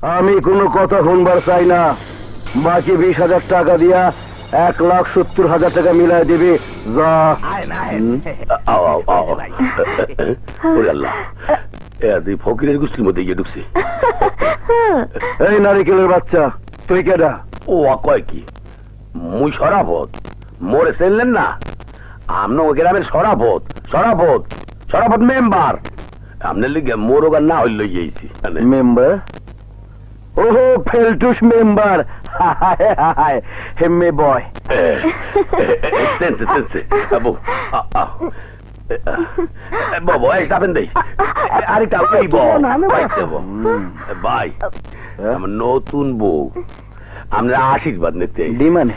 আমি কোনো কথা শুনবার চাই না। বাকি 20,000 টাকা দিয়া 1,70,000 টাকা মিলাই দিবি। যা। ফকিরের গোষ্ঠীর মধ্যে গিয়ে ঢুকছি। এই নারিকেলের বাচ্চা, তুই কেডা? ও কয় কি? মুই সরাফত। মোরে চেনলেন না? আমনো গ্রামের সরাফত। সরাফত সরাফত মেম্বার। আপনার লিগে মোর ওগার না হইল গিয়েছি। মেম্বার? ওহো, ফেলটুস মেম্বার। হেম্মে বয়। বাবু যাবেন দেই। আরেকটা ভাই, আমার নতুন বউ, আমরা আশীর্বাদ নিতে মানে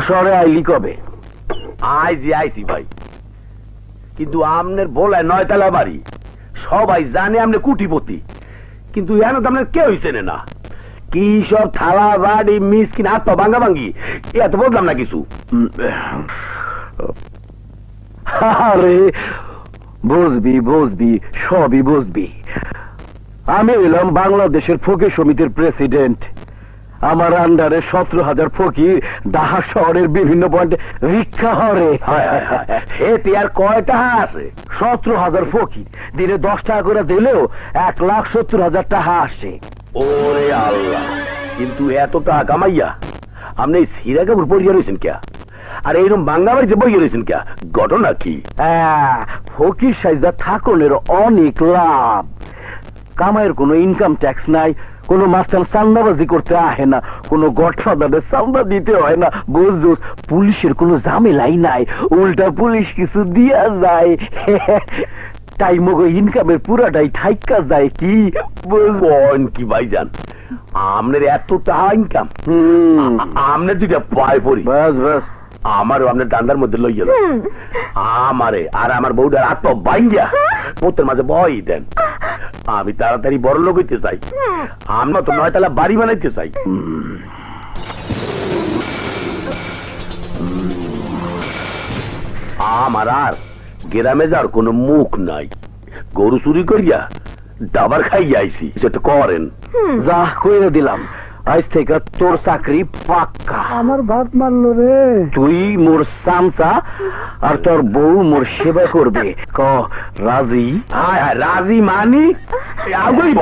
শহরে আইলি কবে? আইছি ভাই, কিন্তু আমনের বলায় 9 তলা বাড়ি, সবাই জানে আমনে কুটিপতি, কিন্তু এনে তো আপনার কেউই চেনে না। কি সব থালা বাড়ি মিসকিন হাত ভাঙ্গা ভাঙ্গি, এত বললাম না কিছু। আরে বুঝবি বুঝবি, সবই বুঝবি। আমি এলাম বাংলাদেশের ফকির সমিতির প্রেসিডেন্ট। আমার আন্ডারে 17,000 ফকির ঢাকা শহরের বিভিন্ন পয়েন্টে ভিক্ষা হরে। এতে আর কয়টা আছে? 17,000 ফকির দিনে 10 টাকা করে দিলেও 1,70,000 টাকা আসে। ওরে আল্লাহ, কিন্তু এত টাকা কামাইয়া আপনি এই সিরা কাপড় পরিয়া রয়েছেন কে? আর এইরকম বাংলা বাড়িতে বইয়া রয়েছেন কে? ঘটনা কি? ফকির সাইজা থাকনের অনেক লাভ। কামাইয়ের কোনো ইনকাম ট্যাক্স নাই, কোন মাস্টার চান্দাবাজি করতে আহে না, কোন গডফাদারের চান্দা দিতে হয় না। বুঝছস, পুলিশের কোনো ঝামেলাই নাই, উল্টা পুলিশ কিছু দিয়া যায়। তাই মগ ইনকামের পুরাটাই ঠাইকা যায়। কি বলবেন কি ভাইজান, আমনের এত টাকা ইনকাম, আমনের দুইটা পায় পড়ি। বাস বাস, আমারও আপনার ডান্ডার মধ্যে লই গেল। আমারে আর আমার বউটার হাত বাইঙ্গা পোতের মাঝে বই দেন। আমি তাড়াতাড়ি বড় লোক হইতে চাই, আমরা তো 9 তলা বাড়ি বানাইতে চাই। আমার আর গ্রামে যাওয়ার কোনো মুখ নাই। গরু চুরি করিয়া দাবার খাইয়া আইছি, সেটা করেন। যা কইরা দিলাম, আজ থেকে তোর চাকরি পাক্কা। আমার ভাত মারলো রে। তুই মোর চামচা আর তোর বউ মোর সেবা করবে। ক রাজি? রাজি মানি আগইব,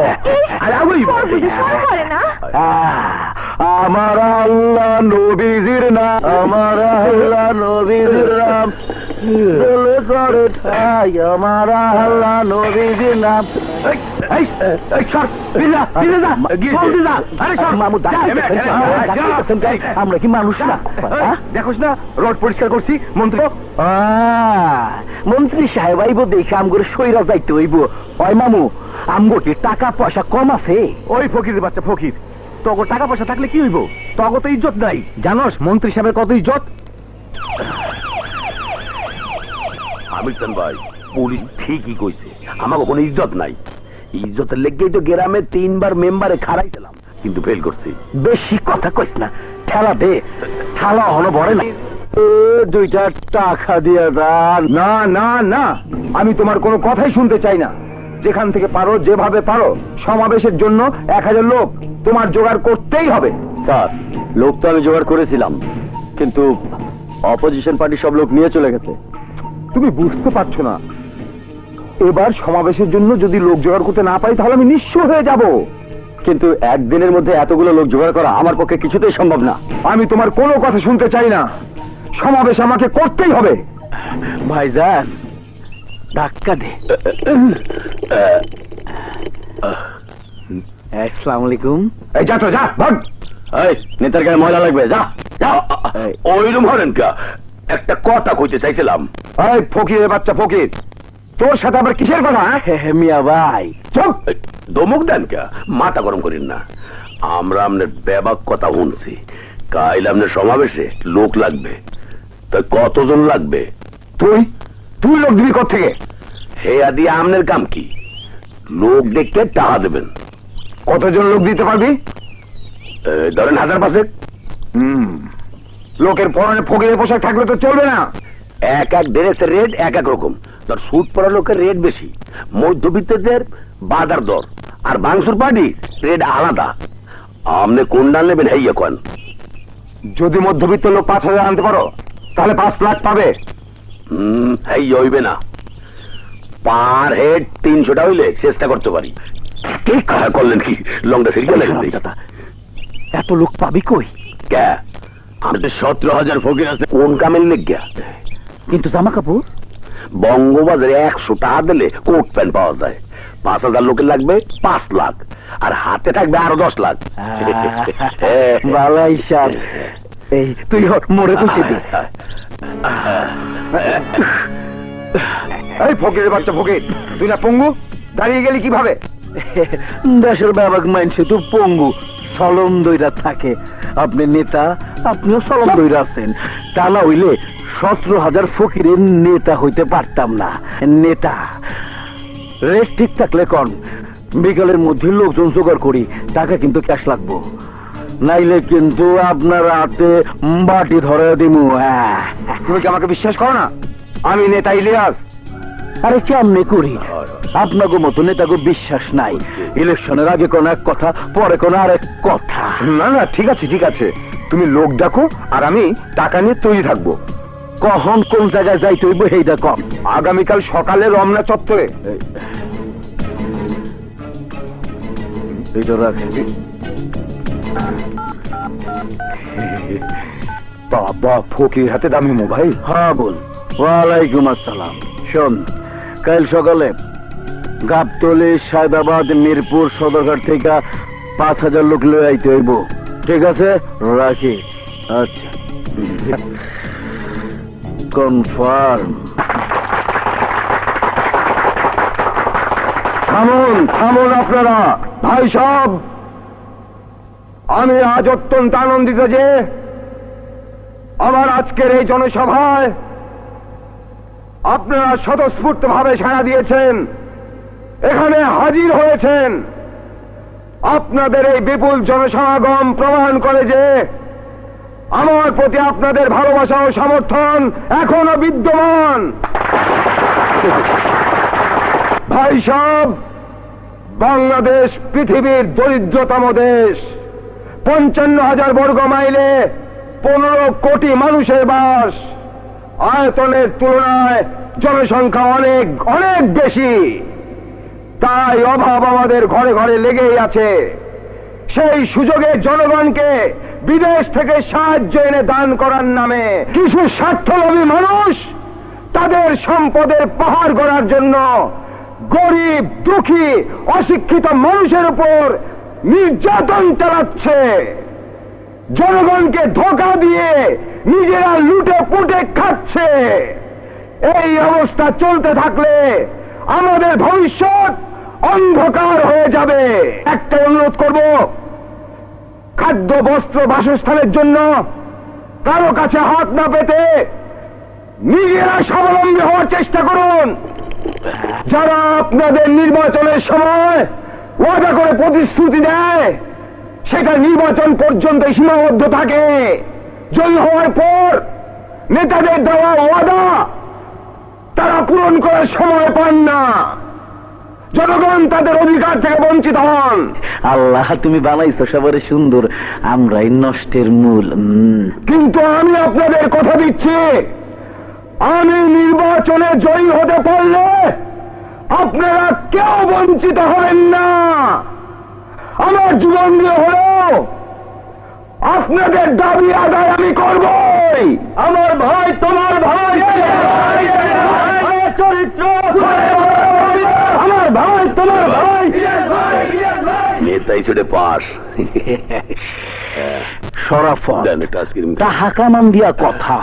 আগইব। আমার আল্লাহ নবীজির নাম, আমার আল্লাহ নবীজির নাম, বলে করে ঠাই আমার আল্লাহ নবীজির নাম। আমরা কি মানুষ না? দেখোস না রোড পরিষ্কার করছি। মন্ত্রী মন্ত্রী সাহেব আইব দেখে আমগরে সইরা যাইতে হইব। ওই মামু, আমগো কি টাকা পয়সা কম আছে? ওই ফকির বাচ্চা ফকির, তগো টাকা পয়সা থাকলে কি হইব? তগো তো ইজ্জত নাই। জানোস মন্ত্রী সাহেবের কত ইজ্জত? আমিরসান ভাই, পুলিশ ঠিকই কইছে, আমাকে কোনো ইজ্জত নাই। ইজ্জতের লেগেই তো গ্রামে 3 বার মেম্বারে খারাইছিলাম, কিন্তু ফেল করছি। বেশি কথা কইস না, ঠেলা দে। ঠালা হলো ভরে না। 2টা টাকা দিয়ে দান। না না না, আমি তোমার কোনো কথাই শুনতে চাই না। যেখান থেকে পারো, যেভাবে পারো, সমাবেশের জন্য 1000 লোক তোমার জোগাড় করতেই হবে। স্যার, লোক তো আমি জোগাড় করেছিলাম, কিন্তু অপোজিশন পার্টি সব লোক নিয়ে চলে গেছে। তুমি বুঝতে পারছো না, এবার সমাবেশের জন্য যদি লোক জোগাড় করতে না পারি তাহলে আমি নিঃস্ব হয়ে যাব। কিন্তু একদিনের মধ্যে এতগুলো লোক জোগাড় করা আমার পক্ষে কিছুতেই সম্ভব না। আমি তোমার কোনো কথা শুনতে চাই না, সমাবেশ আমাকে করতেই হবে। ভাইজান, ধাক্কা দে। আসসালামু আলাইকুম। এই যা তো যা, ভাগ। এই নেতার গায়ে ময়লা লাগবে, যা যা। ওইরকম হলেন কা? একটা কথা কইতে চাইছিলাম। এই ফকিরের বাচ্চা ফকির, তোর সাথে আবার কিসের কথা? মিয়া ভাই চুপ। দমুক দেন কে? মাথা গরম করেন না। আমরা আপনার ব্যাপক কথা শুনছি, কাইল আপনার সমাবেশে লোক লাগবে। তাই কতজন লাগবে? তুই তুই লোক দিবি কোত্থেকে? হে আদি আপনার কাম কি? লোক দেখতে টাকা দেবেন। কতজন লোক দিতে পারবি? ধরেন 1000-500। লোকের পরনে ফকিরের পোশাক থাকলে তো চলবে না। এক এক ড্রেসের রেট এক এক রকম। ধর স্যুট পরা লোকের রেট বেশি, মধ্যবিত্তদের বাজার দর, আর বাংসুর পার্টি রেট আলাদা। আপনি কোনটা নেবেন এই এখন? যদি মধ্যবিত্ত লোক 5,000 আনতে পারো তাহলে 5 লাখ পাবে। এই হইবে না, পার হেড 300টা হইলে চেষ্টা করতে পারি। কি কথা করলেন কি? লংটা সিরিয়াল এত লোক পাবি কই? কে? আমাদের 17,000 ফকির আছে, কোন কামের লেগিয়া? কিন্তু জামা কাপড় বঙ্গবাজারে 100 টাকা দিলে কোট প্যান্ট পাওয়া যায়। 5,000 লোকের লাগবে 5 লাখ, আর হাতে থাকবে আরো 10 লাখ। ভালো হিসাব। এই তুই মোড়ে বসে দে। এই ফকিরের বাচ্চা ফকির, তুই না পঙ্গু? দাঁড়িয়ে গেলি কিভাবে? দেশের ব্যাপক মাইনসে তো পঙ্গু সলম দইরা থাকে। আপনি নেতা, আপনিও সলম দইরা আছেন। তা না হইলে 17,000 ফকিরের নেতা হইতে পারতাম না। নেতা রেট ঠিক থাকলে কন, বিকালের মধ্যে লোকজন জোগাড় করি, টাকা কিন্তু ক্যাশ লাগবো, নাইলে কিন্তু আপনার হাতে বাটি ধরে দিমু। তুমি কি আমাকে বিশ্বাস করো না? আমি নেতা ইলিয়াস। আরে কেমনে করি? আপনাকে মতো নেতাকে বিশ্বাস নাই। ইলেকশনের আগে কোন এক কথা, পরে কোন আরেক কথা। না না, ঠিক আছে ঠিক আছে, তুমি লোক ডাকো আর আমি টাকা নিয়ে তৈরি থাকবো। কখন কোন জায়গায় যাইতে হইব সেইটা কম। আগামীকাল সকালে রমনা চত্বরে। এইটা রাখেন। বাবা, ফকির হাতে দামি মোবাইল। হ্যাঁ বল। ওয়ালাইকুম আসসালাম। শোন, কাল সকালে গাবতলী, সায়দাবাদ, মিরপুর সদরঘাট থেকে 5,000 লোক লয়ে আইতে হইব। ঠিক আছে, রাখি। আচ্ছা, কনফার্ম। থামুন থামুন আপনারা। ভাই সব, আমি আজ অত্যন্ত আনন্দিত যে আমার আজকের এই জনসভায় আপনারা স্বতঃস্ফূর্ত ভাবে সাড়া দিয়েছেন, এখানে হাজির হয়েছেন। আপনাদের এই বিপুল জনসমাগম প্রমাণ করে যে আমার প্রতি আপনাদের ভালোবাসা ও সমর্থন এখনো বিদ্যমান। ভাই সব, বাংলাদেশ পৃথিবীর দরিদ্রতম দেশ। 55,000 বর্গ মাইলে 15 কোটি মানুষের বাস। আয়তনের তুলনায় জনসংখ্যা অনেক অনেক বেশি, তাই অভাব আমাদের ঘরে ঘরে লেগেই আছে। সেই সুযোগে জনগণকে বিদেশ থেকে সাহায্য এনে দান করার নামে কিছু স্বার্থলোভী মানুষ তাদের সম্পদের পাহাড় গড়ার জন্য গরিব, দুঃখী, অশিক্ষিত মানুষের উপর নির্যাতন চালাচ্ছে। জনগণকে ধোঁকা দিয়ে নিজেরা লুটে পুটে খাচ্ছে। এই অবস্থা চলতে থাকলে আমাদের ভবিষ্যৎ অন্ধকার হয়ে যাবে। একটা অনুরোধ করব, খাদ্য, বস্ত্র, বাসস্থানের জন্য কারো কাছে হাত না পেতে নিজেরা স্বাবলম্বী হওয়ার চেষ্টা করুন। যারা আপনাদের নির্বাচনের সময় ওয়াদা করে প্রতিশ্রুতি দেয়, সেটা নির্বাচন পর্যন্ত সীমাবদ্ধ থাকে। জয়ী হওয়ার পর নেতাদের দেওয়া ওয়াদা তারা পূরণ করার সময় পান না। জনগণ তাদের অধিকার থেকে বঞ্চিত হন। আল্লাহ, তুমি বানাইছো সবারে সুন্দর, আমরাই নষ্টের মূল। কিন্তু আমি আপনাদের কথা দিচ্ছি, আমি নির্বাচনে জয়ী হতে পারলে আপনারা কেউ বঞ্চিত হবেন না। আমার জীবন দিয়ে হলেও আপনাদের দাবি আদায় আমি করবই। আমার ভাই, তোমার ভাই, চরিত্র, আমার ভাই, তোমার ভাই, নেতাই ছেড়ে পাস। শরাফত, তাহা কামান দিয়া কথা।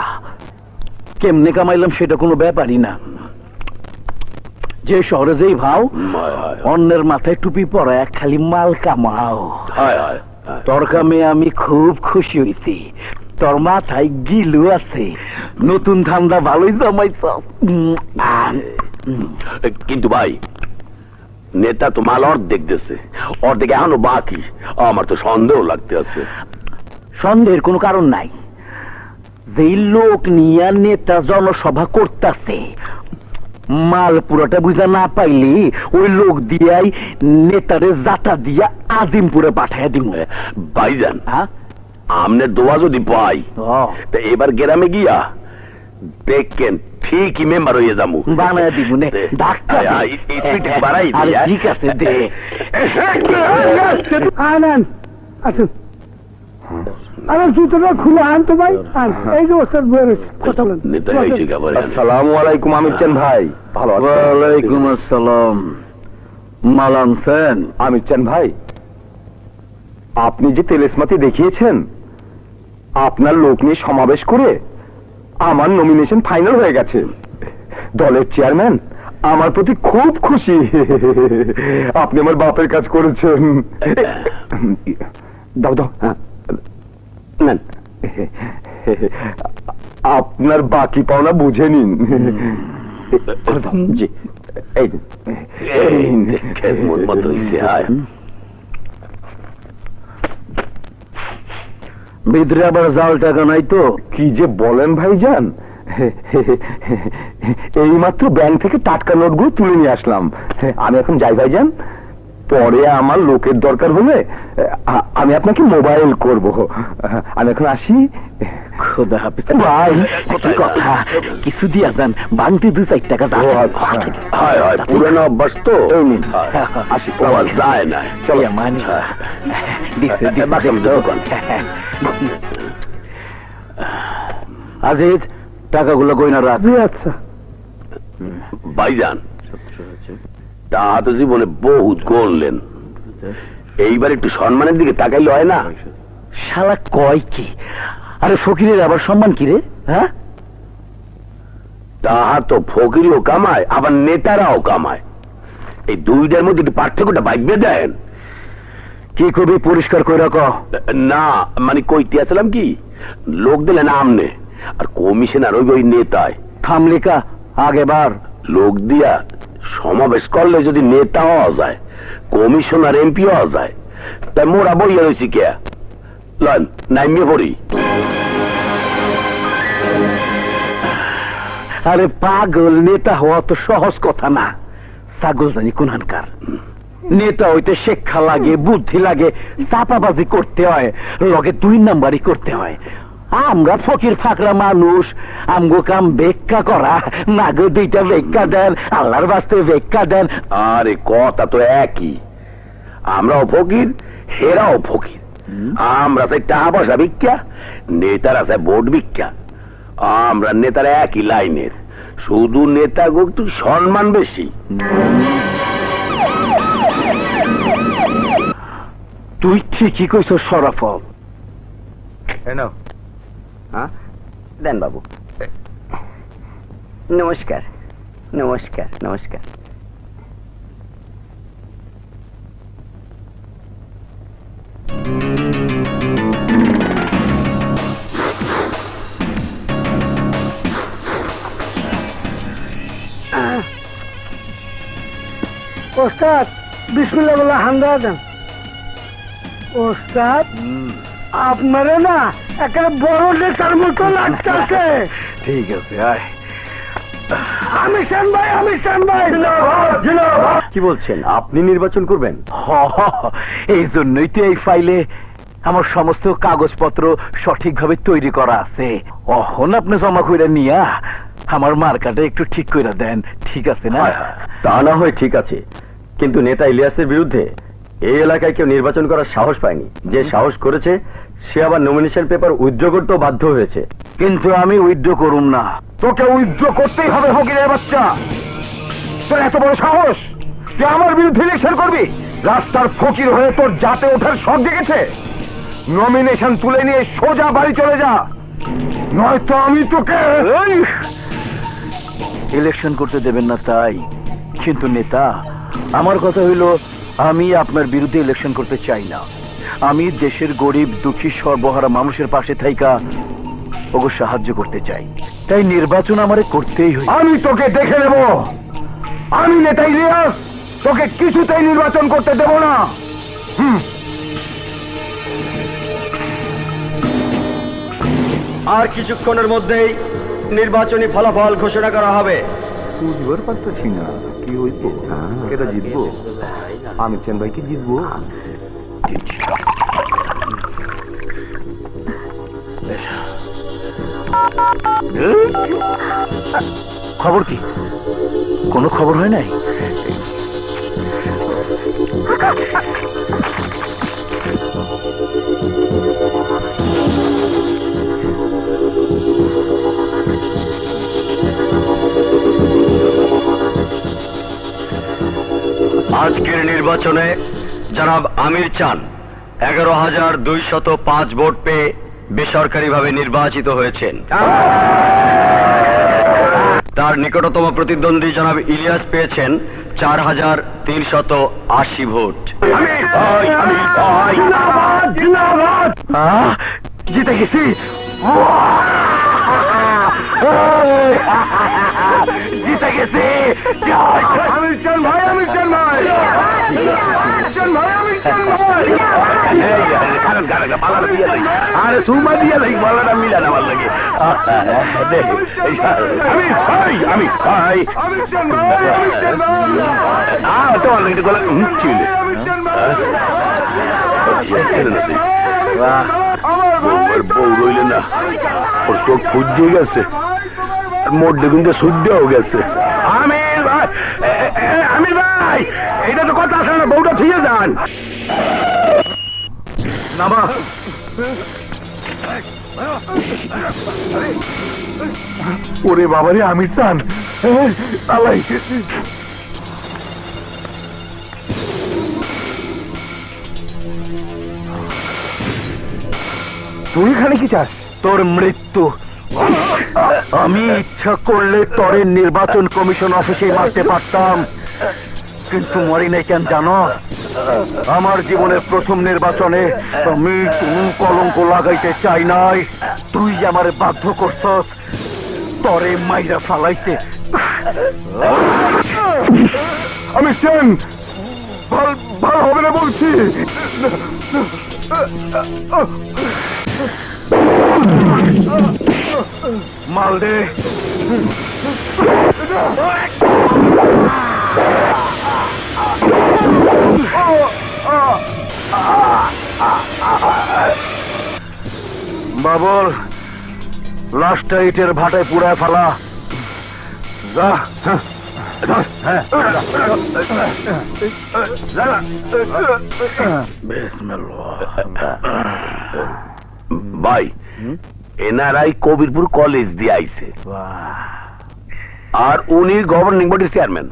কেমনে কামাইলাম সেটা কোনো ব্যাপারই না। যে শহরে যেই ভাও, অন্যের মাথায় টুপি পরা এক খালি মাল কামাও। তোর কামে আমি খুব খুশি হইছি। তোর মাথায় গিলু আছে, নতুন ধান্দা ভালোই জমাইছ। কিন্তু ভাই, নেতা তো মাল অর্ধেক দিচ্ছে, অর্ধেক এখনো বাকি। আমার তো সন্দেহ লাগতে আছে। সন্দেহের কোনো কারণ নাই। যেই লোক নিয়ে নেতা জনসভা করতেছে, মাল পুরোটা বুঝা না পাইলি ওই লোক দিয়াই নেতারে জাতা দিয়া আজিমপুরে পাঠাইয়া দিব। ভাইজান হ্যাঁ আমনে দোয়া যদি পাই তা এবার গ্রামে গিয়া দেখেন ঠিকই মেম্বার হয়ে যাবো। বানায় দিব নে ডাক্তার বাড়াই আরে ঠিক আছে দে। আনেন আসুন, আরে জুতোটা খুলে আন তো ভাই, আন। এই যে ওস্তাদ বইয়ের কথা বলেন। নেতা হয়েছে খাবার আসসালামু আলাইকুম আমির চান ভাই, ভালো আছেন? ওয়ালাইকুম আসসালাম। মাল আনছেন? আমির চান ভাই, আপনি যে তেলেসমাতি দেখিয়েছেন, আপনার লোক নিয়ে সমাবেশ করে আমার নমিনেশন ফাইনাল হয়ে গেছে। দলের চেয়ারম্যান আমার প্রতি খুব খুশি। আপনি আমার বাপের কাজ করেছেন। দাও দাও নেন। আপনার বাকি পাওনা বুঝে নিন। জি এই দেখেন মন মতো হয়েছে। আয় ভিতরে আবার জাল টাকা নাই তো? কি যে বলেন ভাইজান, এইমাত্র ব্যাংক থেকে টাটকা নোটগুলো তুলে নিয়ে আসলাম। আমি এখন যাই ভাইজান, পরে আমার লোকের দরকার হলে আমি আপনাকে মোবাইল করব। আমি এখন আসি। খোদা হাফেজ ভাই। কি কথা, কিছু দিয়া যান, বাংতি 2-4 টাকা দাও। হয় হয়, পুরনো অভ্যাস তো। আসি, পাওয়া যায় না। চলো মানি আজিজ, টাকাগুলো গয়না রাখ। আচ্ছা ভাইজান তা তো জীবনে বহুত করলেন, এইবার একটু সম্মানের দিকে তাকাইলে হয় না? শালা কয় কি? আরে ফকিরের আবার সম্মান কি রে? হ্যাঁ, তাহা তো ফকিরিও কামায়, আবার নেতারাও কামায়। এই দুইটার মধ্যে একটু পার্থক্যটা ভাববে দেন। কি করবি পরিষ্কার করে রাখ। না মানে কইতে আসলাম কি, লোক দিলেন আমনে আর কমিশনার ওই নেতায়। থামলিকা আগেবার লোক দিয়া সমাবেশ করলে যদি নেতা হওয়া যায়, কমিশনার এমপি হওয়া যায়, তাই মোরা বইয়া রয়েছি কে? লন নাইমিয়ে পড়ি। আরে পাগল, নেতা হওয়া তো সহজ কথা না। ছাগল জানি কোনখানকার। নেতা হইতে শিক্ষা লাগে, বুদ্ধি লাগে, চাপাবাজি করতে হয়, লগে 2 নাম্বারই করতে হয়। আমরা ফকির ফাকরা মানুষ, আমগো কাম ভিক্ষা করা। না গো 2টা ভিক্ষা দেন, আল্লাহর বাস্তে ভিক্ষা দেন। আরে কথা তো একই, আমরাও ফকির, হেরাও ফকির। আমরা চাই টাকা পয়সা ভিক্ষা, নেতারা চাই ভোট ভিক্ষা। আমরা নেতারা একই লাইনের, শুধু নেতাগো একটু সম্মান বেশি। তুই ঠিকই কইছ শরাফত। দেন বাবু। নমস্কার নমস্কার নমস্কার। ওস্তাদ বিসমিল্লাহ বলে হান্দা দেন। ওস্তাদ আপনারে না একটা বড় নেতার মতো লাগতেছে। ঠিক আছে, আয়। আমির চান ভাই, আমির চান ভাই। কি বলছেন, আপনি নির্বাচন করবেন? এই জন্যই তো এই ফাইলে আমার সমস্ত কাগজপত্র সঠিকভাবে তৈরি করা আছে। অহন আপনি জমা কইরা নিয়া আমার মার্কাটা একটু ঠিক কইরা দেন, ঠিক আছে না? তা না হয় ঠিক আছে, কিন্তু নেতা ইলিয়াসের বিরুদ্ধে এই এলাকায় কেউ নির্বাচন করার সাহস পায়নি। যে সাহস করেছে সে আবার নমিনেশন পেপার উইথড্র করতেও বাধ্য হয়েছে। কিন্তু আমি উইথড্র করুম না। তোকে উইথড্র করতেই হবে ফকিরের বাচ্চা। তোর এত বড় সাহস, তুই আমার বিরুদ্ধে ইলেকশন করবি? রাস্তার ফকির হয়ে তোর জাতে ওঠার শখ জেগেছে? নমিনেশন তুলে নিয়ে সোজা বাড়ি চলে যা, নয়তো আমি তোকে। ইলেকশন করতে দেবেন না তাই, কিন্তু নেতা আমার কথা হইল, আমি আপনার বিরুদ্ধে ইলেকশন করতে চাই না। আমি দেশের গরিব দুঃখী সর্বহারা মানুষের পাশে থাইকা ওকে সাহায্য করতে চাই, তাই নির্বাচন আমারে করতেই হই। আমি তোকে দেখে নেব। আমি নেতা ইলিয়াস তোকে কিছুতেই নির্বাচন করতে দেব না। আর কিছুক্ষণের মধ্যেই নির্বাচনী ফলাফল ঘোষণা করা হবে। বুঝবার পারতেছি না কি হইব, কেটা জিতবো? আমির চান ভাই কি জিতবো? খবর কি? কোনো খবর হয় নাই? আজকের নির্বাচনে জনাব আমির চান 11,205 ভোট পেয়ে বেসরকারিভাবে নির্বাচিত হয়েছেন। তার নিকটতম প্রতিদ্বন্দ্বী জনাব ইলিয়াস পেয়েছেন 4,380 ভোট। জিতে গেছি, জিতে গেছি। আমির চান ভাই, আমির চান ভাই, আমির চান ভাই, আমির চান ভাই। আরে সুমা দিয়া লাইক বলাটা মিলা না ভাল লাগে। আমি ভাই আমির চান ভাই, আমির চান ভাই। তোমার লাগে গলা ছিলে আমির চান ভাই, আমার ভাই। বউ রইলে না, ওর চোখ ফুজিয়ে গেছে, মোট দেখুন যে শুদ্ধও গেছে। আমির ভাই, আমির ভাই, এটা তো কথা আছে না, বউটা থুয়ে যান। নামা। ওরে বাবারে আমির চান, আল্লাহ। তুই এখানে কি চাস? তোর মৃত্যু। আমি ইচ্ছা করলে তোরে নির্বাচন কমিশন অফিসে মারতে পারতাম, কিন্তু মরি নাই কেন জানো? আমার জীবনের প্রথম নির্বাচনে আমি কোন কলঙ্ক লাগাইতে চাই নাই। তুই আমার বাধ্য করছস তরে মাইরা ফালাইতে। আমি চান ভালো হবে না বলছি। মাল দে। বাবর, লাশটা ইটের ভাটায় পুড়ায় ফেলা। যা। ভাই, এনআরআই কবিরপুর কলেজ দিয়ে আইছে, আর উনি গভর্নিং বডির চেয়ারম্যান।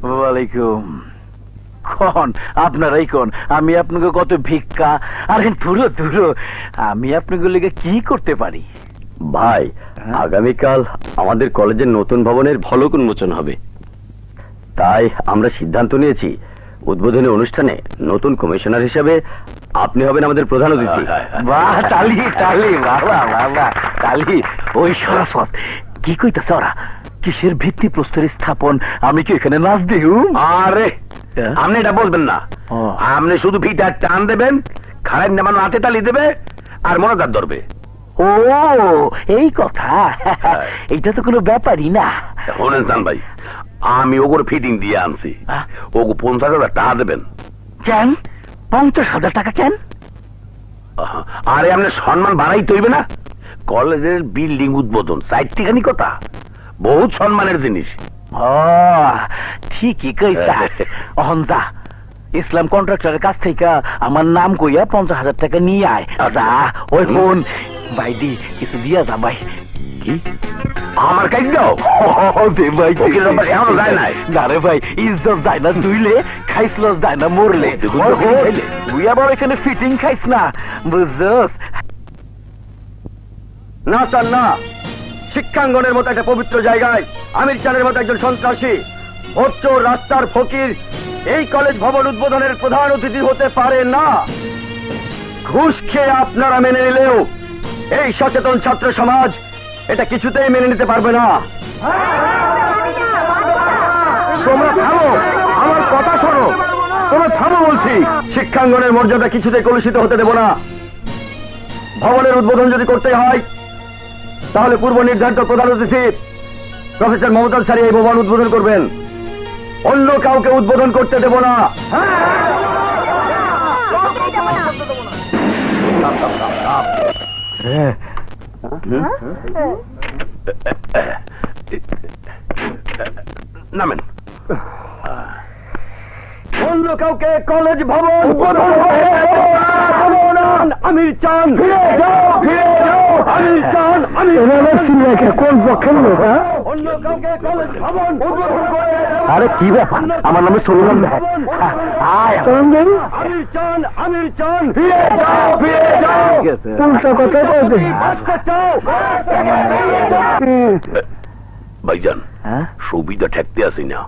ওয়ালাইকুম। কোন আপনারাই কোন? আমি আপনাকে কত ভিক্ষা আর ধুরো ধুরো, আমি আপনাকে লেগে কি করতে পারি? ভাই, আগামীকাল আমাদের কলেজের নতুন ভবনের ফলক উন্মোচন হবে, তাই আমরা সিদ্ধান্ত নিয়েছি উদ্বোধনী অনুষ্ঠানে নতুন কমিশনার হিসেবে আপনি হবেন আমাদের প্রধান অতিথি। বাহ, তালি তালি, বাবা বাবা তালি। ওই শরাফত কি কইতেছ ওরা? কিসের ভিত্তি প্রস্তর স্থাপন? আমি কি এখানে নাচ দিউ? আরে আপনি এটা বলবেন না, আপনি শুধু ভিটার টান দেবেন, খারাপ নামানো হাতে তালি দেবে আর মনোদার ধরবে। ও এই কথা, এইটা তো কোনো ব্যাপারই না। শোনেন চান ভাই, আমি ওগুলো ফিটিং দিয়ে আনছি, ওগু 50,000 টাকা দেবেন। কেন 50,000 টাকা কেন? আরে আপনার সম্মান বাড়াইতে হইবে না? কলেজের বিল্ডিং উদ্বোধন, সাইটটিখানি কথা, বহুত সম্মানের জিনিস। ঠিকই কইতা। অহঞ্জা ইসলাম কন্ট্রাক্টরের কাছ থেকে আমার নাম কইয়া 50,000 টাকা নিয়ে আয়। যা। ওই ফোন ভাইদি কিছু দিয়া যা ভাই। কি আমার কাজ দাও? ভাই এখনো যায় নাই। না রে ভাই, ইজ্জত যায় না তুইলে, খাইছিল যায় না মরলে। তুই আবার এখানে ফিটিং খাইস না, বুঝছস? না স্যার না, শিক্ষাঙ্গনের মতো একটা পবিত্র জায়গায় আমির চানের মতো একজন সন্ত্রাসী, ভোটচোর, রাস্তার ফকির এই কলেজ ভবন উদ্বোধনের প্রধান অতিথি হতে পারে না। ঘুষ খেয়ে আপনারা মেনে নিলেও এই সচেতন ছাত্র সমাজ এটা কিছুতেই মেনে নিতে পারবে না। তোমরা থামো, আমার কথা শোনো, তোমরা থামো বলছি। শিক্ষাঙ্গনের মর্যাদা কিছুতেই কলুষিত হতে দেব না। ভবনের উদ্বোধন যদি করতে হয় তাহলে পূর্ব নির্ধারিত প্রধান অতিথি প্রফেসর মমতাজ স্যার এই ভবন উদ্বোধন করবেন, অন্য কাউকে উদ্বোধন করতে দেব না। নামেন। অন্য কাউকে কলেজ ভবন উদ্বোধন আমির চান, আমির চান, কোন পক্ষের লোক? অন্য কাউকে কলেজ ভবন উদ্বোধন করে। আরে কি ব্যাপার, আমার নামে চললাম না। আমির চান, আমির চান, উল্টা কথা বলতে। বাঁচতে চাও? ভাইজান, হ্যাঁ? সুবিধা ঠেকতে আসি না।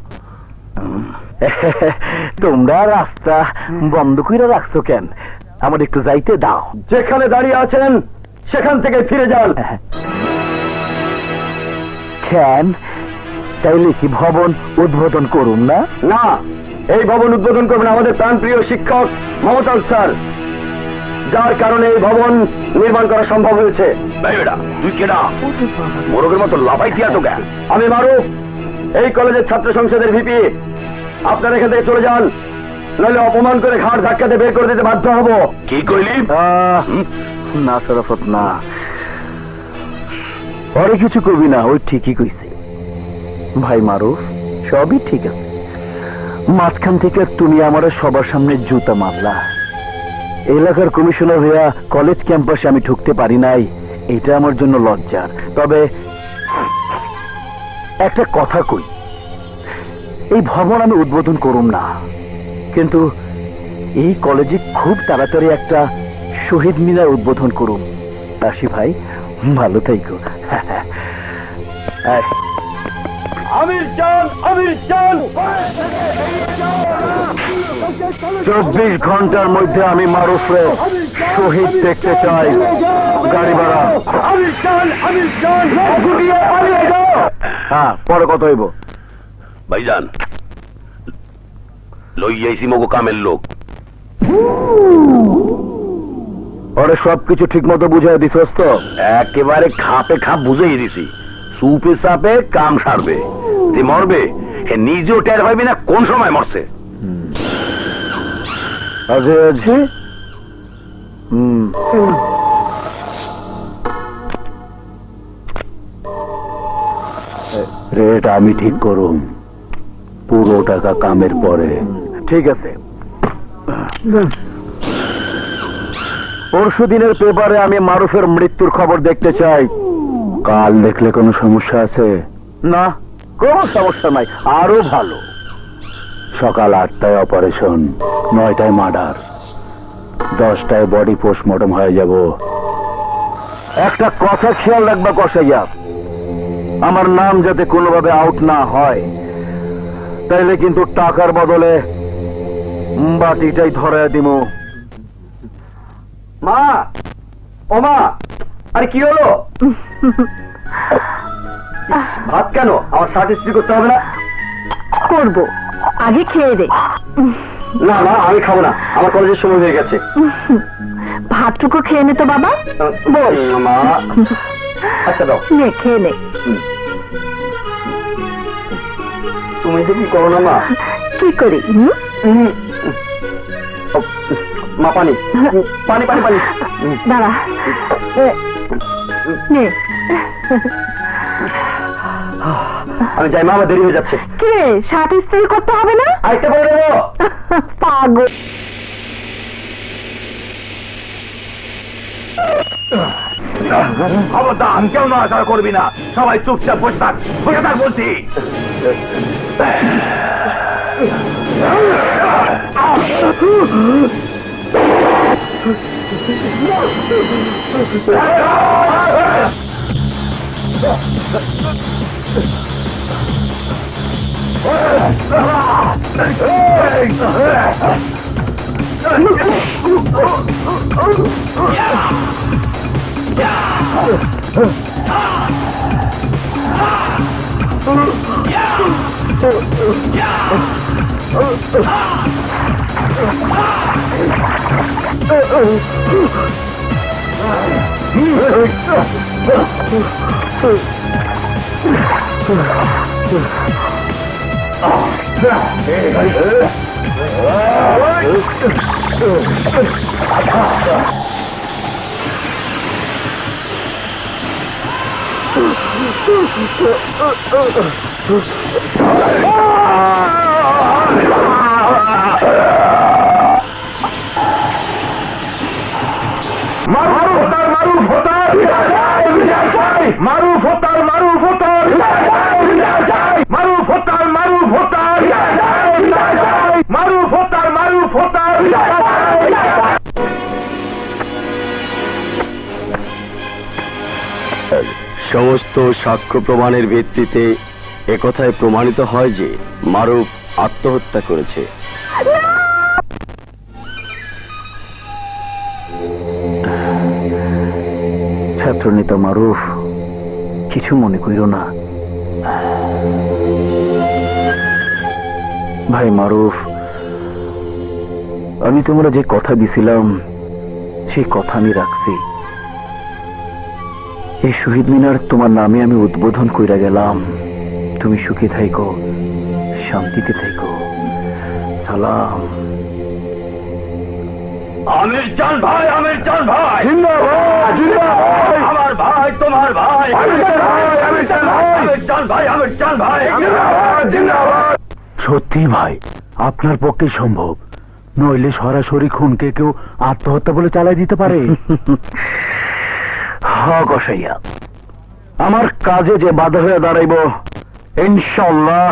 তোমরা রাস্তা বন্ধ করে রাখছো কেন? আমার একটু যাইতে দাও। যেখানে দাঁড়িয়ে আছেন সেখান থেকে ফিরে যান। কেন? তাইলে কি ভবন উদ্বোধন করুন না? না, এই ভবন উদ্বোধন করবেন আমাদের প্রাণপ্রিয় শিক্ষক মমতাজ স্যার, যার কারণে এই ভবন নির্মাণ করা সম্ভব হয়েছে। ভাই বেটা, তুই কেডা? মোরগের মতো লাফাই দিয়া তো কেন? আমি মারুফ, এই কলেজের ছাত্র সংসদের ভিপি। আপনারা এখান থেকে চলে যান, নইলে অপমান করে ঘাট ধাক্কাতে বের করে দিতে বাধ্য হব। কি কইলি? না শরাফত, না, পরে কিছু করবি না। ওই ঠিকই কইছে ভাই মারুফ, সবই ঠিক আছে। মাঝখান থেকে তুমি আমার সবার সামনে জুতা মারলা। এলাকার কমিশনার হইয়া কলেজ ক্যাম্পাসে আমি ঢুকতে পারি নাই, এটা আমার জন্য লজ্জার। তবে একটা কথা কই, এই ভবন আমি উদ্বোধন করুম না, কিন্তু এই কলেজে খুব তাড়াতাড়ি একটা শহীদ মিনার উদ্বোধন করুম। রাশি ভাই, ভালো থাইকো। আমির চান, আমির চান। 24 ঘন্টার মধ্যে আমি মারুফরে শহীদ দেখতে চাই। গাড়ি ভাড়া। আমির চান, আমির চান, গুটিয়ে পালিয়ে যাও। হ্যাঁ, পরে কথা হইব। ভাইজান, লইয়াইছি মগো কামের লোক। ওরে সবকিছু ঠিক মতো বুঝাই দিছস তো? একেবারে খাপে খাপ বুঝেই দিছি। সুপে সাপে কাম সারবে। যে মরবে সে নিজেও টের পাইবি না কোন সময় মরছে। আজি আজি রেট আমি ঠিক করুম, পুরো টাকা কামের পরে। ঠিক আছে। পরশু দিনের পেপারে আমি মারুফের মৃত্যুর খবর দেখতে চাই। কাল দেখলে কোনো সমস্যা আছে? না, কোনো সমস্যা নাই, আরো ভালো। সকাল 8টায় অপারেশন, 9টায় মার্ডার, 10টায় বডি পোস্টমর্টম হয়ে যাব। একটা কথা খেয়াল রাখবা কসাইয়া, আমার নাম যাতে কোনোভাবে আউট না হয়, তাইলে কিন্তু টাকার বদলে বাটিটাই ধরায় দিমু। মা, ও মা, আরে কি হলো? ভাত কেন? আমার শার্ট ইস্ত্রি করতে হবে না? করবো, আগে খেয়ে দে। না না, আমি খাবো না, আমার কলেজের সময় হয়ে গেছে। ভাতটুকু খেয়ে নে তো বাবা। বল মা। আচ্ছা দাও। নে, খেয়ে নে। তুমি তো কি করো না মা? কি করি? মা, পানি পানি পানি পানি। দাঁড়া, নে। আমি যাই মা, আমার দেরি হয়ে যাচ্ছে। কি রে, শার্ট ইস্ত্রি করতে হবে না? আরেকটা বলে দেবো। পাগল। খবরদার কেউ নড়াচড়া করবি না, সবাই চুপচাপ বসে থাক, বসে থাক বলছি। সমস্ত সাক্ষ্য প্রমাণের ভিত্তিতে একথায় প্রমাণিত হয় যে মারুফ আত্মহত্যা করেছে। ছাত্রনেতা মারুফ, কিছু মনে কইরো না। ভাই মারুফ, আমি তোমরা যে কথা দিছিলাম সেই কথা আমি রাখছি। এই শহীদ মিনার তোমার নামে আমি উদ্বোধন কইরা গেলাম। তুমি সুখে থাইকো, শান্তিতে থাইকো। সালাম। আমির জান ভাই, আমির জান ভাই, জিন্দাবাদ, জিন্দাবাদ। আমার ভাই, তোমার ভাই, আমির জান ভাই, আমির জান ভাই, আমির জান ভাই, আমির জান ভাই, জিন্দাবাদ, জিন্দাবাদ। সত্যি ভাই, আপনার পক্ষে সম্ভব, নইলে সরাসরি খুনকে কেউ আত্মহত্যা বলে চালাই দিতে পারে। হ্যাঁ গোসাইয়া, আমার কাজে যে বাধা হয়ে দাঁড়াইব, ইনশাল্লাহ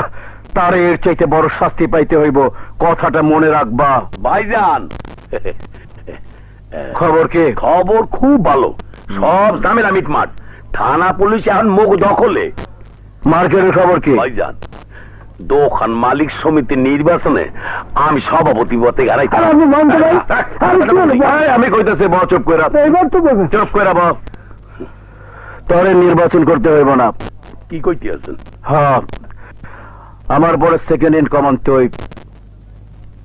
তার এর চাইতে বড় শাস্তি পাইতে হইব। কথাটা মনে রাখবা। ভাইজান, খবর কি? খবর খুব ভালো, সব ঝামেলা মিটমাট। থানা পুলিশ এখন মুখ দখলে। মার্কেটের খবর কি? ভাইজান, দোকান মালিক সমিতি নির্বাচনে আমি সভাপতি পদে আর আপনি মানতে ভাই, আমি কইতেছি ব, চুপ করে এবার তো বলবেন। চুপ করে ব। তরে নির্বাচন করতে হইব না। কি কইতে আছেন? হ্যাঁ, আমার বড় সেকেন্ড ইন কমান্ড তুই।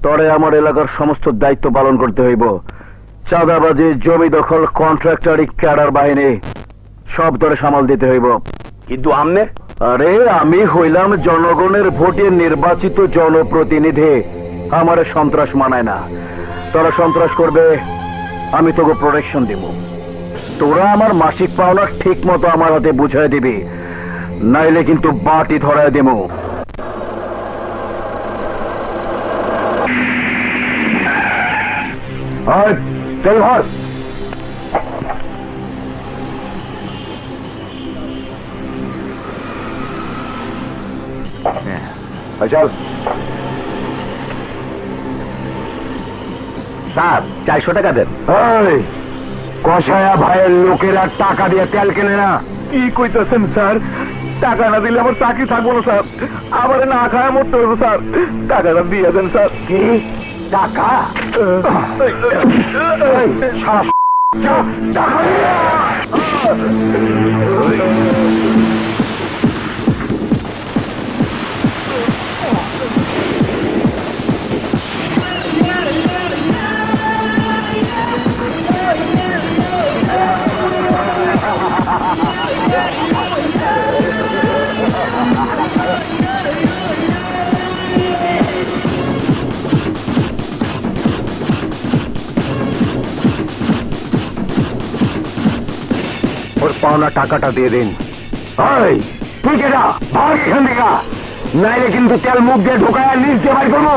তরে আমার এলাকার সমস্ত দায়িত্ব পালন করতে হইব। চাঁদাবাজি, জমি দখল, কন্ট্রাক্টরি, ক্যাডার বাহিনী সব তরে সামাল দিতে হইব। কিন্তু আমনে? আরে আমি হইলাম জনগণের ভোটে নির্বাচিত জনপ্রতিনিধি। আমার সন্ত্রাস মানায় না। তোরা সন্ত্রাস করবে, আমি তোকে প্রোটেকশন দিব। তোরা আমার মাসিক পাওনা ঠিক মতো আমার হাতে বুঝাই দিবি, নাইলে কিন্তু বাটি ধরায় দেব। চল ঘর। চল স্যার, 400 টাকা দেন। কষায়া ভাইয়ের লোকেরা টাকা দিয়ে তেল কেনে না। কি কইতেছেন স্যার? টাকা না দিলে আমার চাকরি থাকবো না স্যার। আমার না খায় মরতে হবে স্যার। টাকাটা দিয়ে দেন স্যার। কি টাকা? টাকা ওর পাওনা টাকাটা দিয়ে দিন। তুই কেটা ভাগ এখান থেকে, নাইলে কিন্তু তেল মুখ দিয়ে ঢোকায় নিচ দিয়ে বাড়ি করবো।